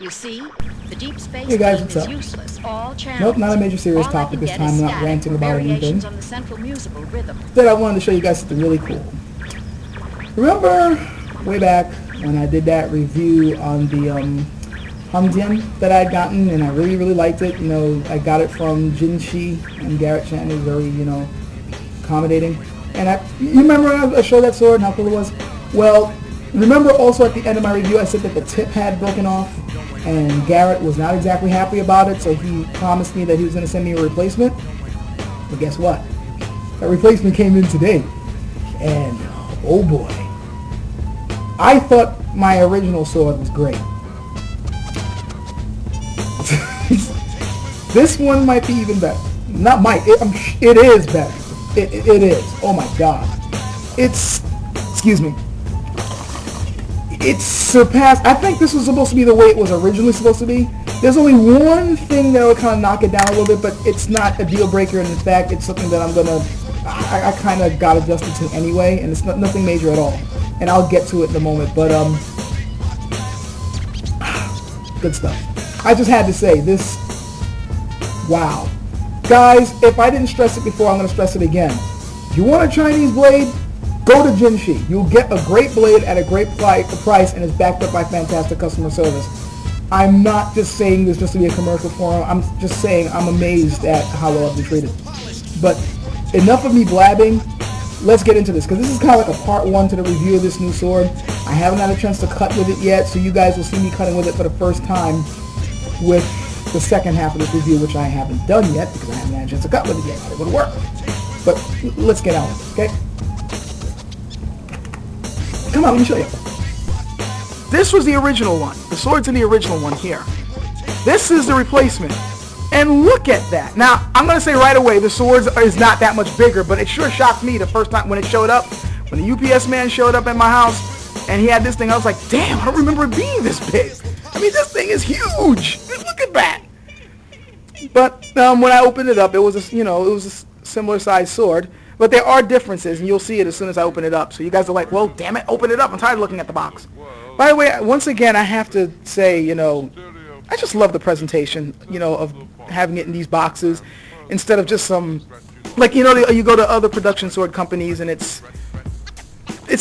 You see, the deep space Hey guys, beam what's is up? useless. All channels. Nope, not a major serious All I topic can this get time. is I'm not static ranting or about anything. variations on the central musical rhythm. Instead, I wanted to show you guys something really cool. Remember way back when I did that review on the Han Jian that I had gotten, and I really, really liked it. You know, I got it from Jin Shi, and Garrett Chan is very, accommodating. And you remember I showed that sword and how cool it was? Well, remember also at the end of my review I said that the tip had broken off, and Garrett was not exactly happy about it, so he promised me that he was going to send me a replacement. But guess what? That replacement came in today, and oh boy, I thought my original sword was great. This one might be even better. Not might, it is better. It is. Oh my god. Excuse me. It's surpassed. I think this was supposed to be the way it was originally supposed to be. There's only one thing that would kind of knock it down a little bit, but it's not a deal breaker. And in fact, it's something that I kind of got adjusted to anyway, and it's nothing major at all. And I'll get to it in a moment, but good stuff. I just had to say this. Wow. Guys, if I didn't stress it before, I'm going to stress it again. You want a Chinese blade? Go to Jin Shi. You'll get a great blade at a great price, and it's backed up by fantastic customer service. I'm not just saying this just to be a commercial for them. I'm just saying I'm amazed at how well I've been treated. But enough of me blabbing. Let's get into this, because this is kind of like a part one to the review of this new sword. I haven't had a chance to cut with it yet, so you guys will see me cutting with it for the first time with the second half of this review, which I haven't done yet because I haven't had a chance to cut with it yet. I gotta go to work. But let's get on with it, okay? Come on, let me show you. This was the original one. The sword's in the original one here. This is the replacement. And look at that. Now, I'm going to say right away, the sword is not that much bigger, but it sure shocked me the first time when it showed up. When the UPS man showed up at my house and he had this thing, I was like, damn, I don't remember it being this big. I mean, this thing is huge. Look at that. But when I opened it up, it was a similar sized sword. But there are differences, and you'll see it as soon as I open it up. So you guys are like, well, damn it, open it up. I'm tired of looking at the box. By the way, once again, I have to say, I just love the presentation, of having it in these boxes instead of just some, like, you go to other production sword companies, and it's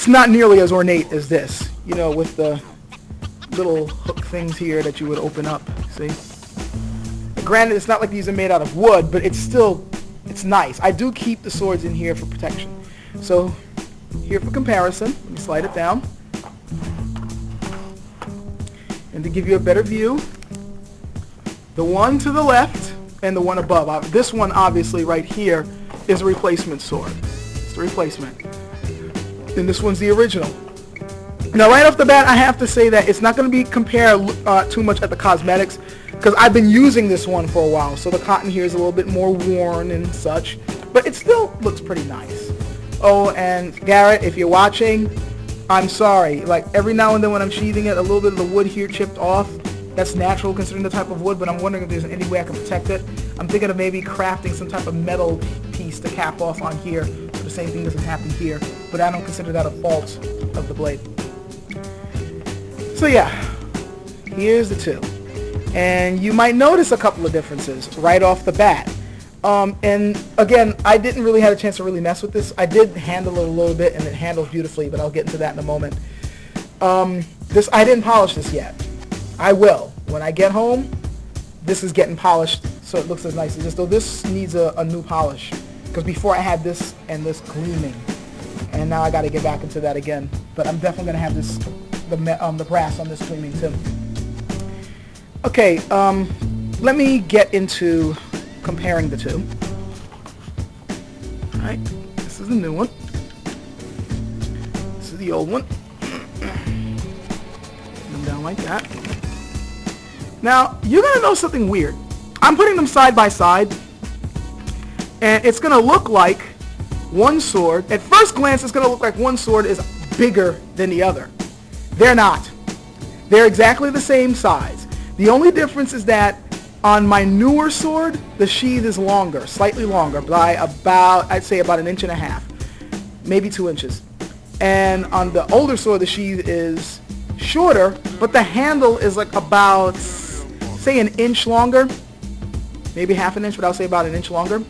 not nearly as ornate as this, with the little hook things here that you would open up, see? Granted, it's not like these are made out of wood, but it's nice. I do keep the swords in here for protection. So, here for comparison, let me slide it down. And to give you a better view, the one to the left and the one above. This one, obviously, right here, is a replacement sword. It's the replacement. And this one's the original. Now, right off the bat, I have to say that it's not going to be compared too much at the cosmetics, because I've been using this one for a while, so the cotton here is a little bit more worn and such, but it still looks pretty nice. Oh, and Garrett, if you're watching, I'm sorry. Like, every now and then when I'm sheathing it, a little bit of the wood here chipped off. That's natural considering the type of wood, but I'm wondering if there's any way I can protect it. I'm thinking of maybe crafting some type of metal piece to cap off on here, so the same thing doesn't happen here, but I don't consider that a fault of the blade. So yeah, here's the two. And you might notice a couple of differences right off the bat. And again, I didn't really have a chance to really mess with this. I did handle it a little bit, and it handles beautifully, but I'll get into that in a moment. I didn't polish this yet. I will. When I get home, this is getting polished, so it looks as nice as this. Though this needs a new polish, because before I had this and this gleaming, and now I got to get back into that again. But I'm definitely going to have the brass on this gleaming too. Okay, let me get into comparing the two. Alright, this is the new one. This is the old one. Put them down like that. Now, you're going to know something weird. I'm putting them side by side, and it's going to look like one sword. At first glance, it's going to look like one sword is bigger than the other. They're not. They're exactly the same size. The only difference is that on my newer sword, the sheath is longer, slightly longer, by I'd say about 1.5 inches, maybe 2 inches. And on the older sword, the sheath is shorter, but the handle is like about, say, an inch longer. Maybe half an inch, but I'll say about an inch longer.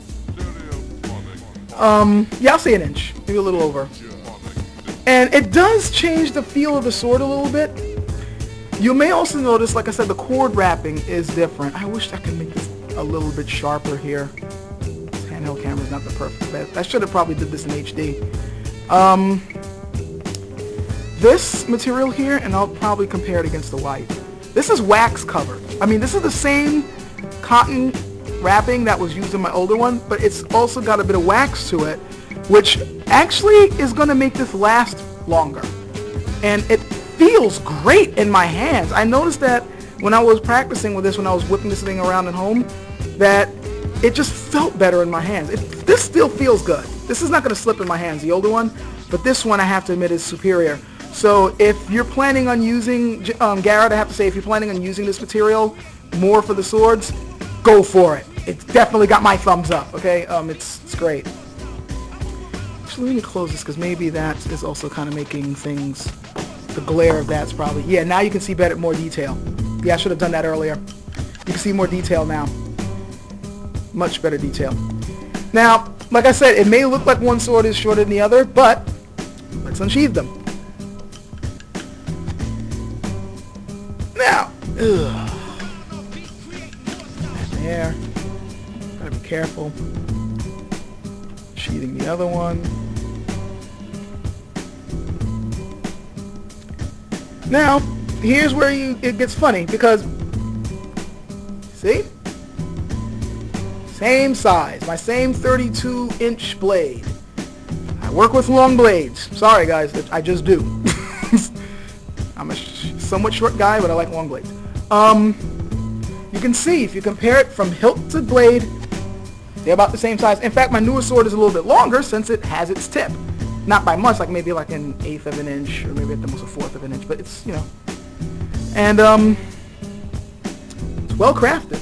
Yeah, I'll say an inch, maybe a little over. And it does change the feel of the sword a little bit. You may also notice, like I said, the cord wrapping is different. I wish I could make this a little bit sharper here. This handheld camera is not the perfect bet. I should have probably did this in HD. This material here, and I'll probably compare it against the white. This is wax covered. I mean, this is the same cotton wrapping that was used in my older one, but it's also got a bit of wax to it, which actually is going to make this last longer. And it feels great in my hands. I noticed that when I was practicing with this, when I was whipping this thing around at home, that it just felt better in my hands. This still feels good. This is not going to slip in my hands, the older one, but this one I have to admit is superior. So if you're planning on using, Garrett, I have to say, if you're planning on using this material more for the swords, go for it. It's definitely got my thumbs up, okay? It's great. Actually, let me close this because maybe that is also kind of making things, the glare of that's probably, yeah, now you can see better, more detail. Yeah, I should have done that earlier. You can see more detail now. Much better detail. Now, like I said, it may look like one sword is shorter than the other, but let's unsheathe them. Now, there. Gotta be careful. Sheathing the other one. Now, here's where it gets funny because, see? Same size, my same 32-inch blade. I work with long blades. Sorry, guys, I just do. I'm a somewhat short guy, but I like long blades. You can see, if you compare it from hilt to blade, they're about the same size. In fact, my newer sword is a little bit longer since it has its tip. Not by much, like maybe like an eighth of an inch, or maybe at the most a fourth of an inch, but it's, you know. And, it's well crafted.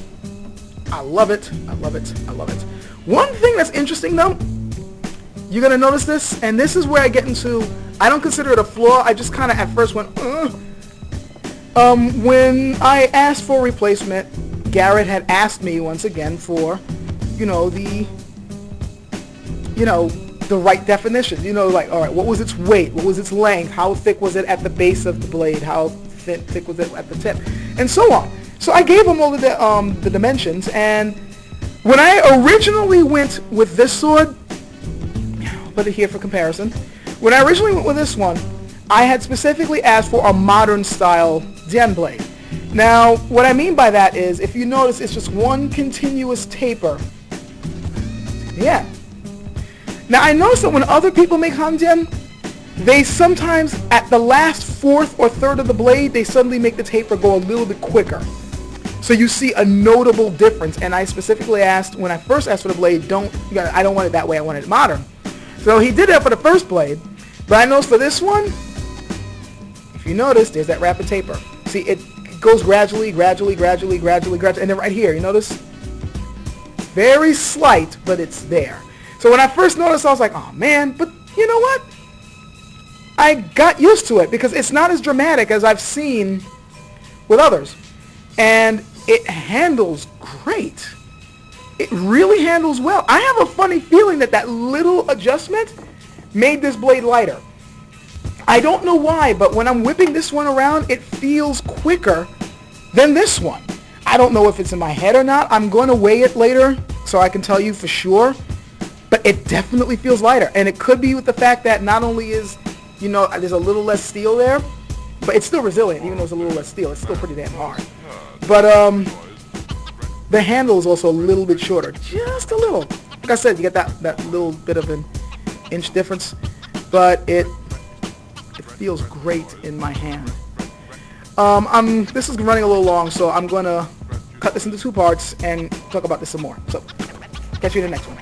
I love it, I love it, I love it. One thing that's interesting though, you're going to notice this, and this is where I get into, I don't consider it a flaw, I just kind of at first went, when I asked for a replacement, Garrett had asked me once again for, the right definition. Like, all right, what was its weight? What was its length? How thick was it at the base of the blade? How thick was it at the tip? And so on. So I gave him all of the dimensions, and when I originally went with this sword, I'll put it here for comparison. When I originally went with this one, I had specifically asked for a modern style Jian blade. Now, what I mean by that is, if you notice, it's just one continuous taper. Yeah. Now, I noticed that when other people make Han Jian, they sometimes, at the last fourth or third of the blade, they suddenly make the taper go a little bit quicker. So you see a notable difference. And I specifically asked, when I first asked for the blade, I don't want it that way, I want it modern. So he did that for the first blade. But I noticed for this one, if you notice, there's that rapid taper. See, it goes gradually, and then right here, you notice? Very slight, but it's there. So when I first noticed, I was like, oh man, but you know what? I got used to it because it's not as dramatic as I've seen with others. And it handles great. It really handles well. I have a funny feeling that little adjustment made this blade lighter. I don't know why, but when I'm whipping this one around, it feels quicker than this one. I don't know if it's in my head or not. I'm going to weigh it later so I can tell you for sure. But it definitely feels lighter. And it could be with the fact that not only is, there's a little less steel there, but it's still resilient. Even though it's a little less steel, it's still pretty damn hard. But the handle is also a little bit shorter. Just a little. Like I said, you get that little bit of an inch difference. But it feels great in my hand. This is running a little long, so I'm going to cut this into 2 parts and talk about this some more. So, catch you in the next one.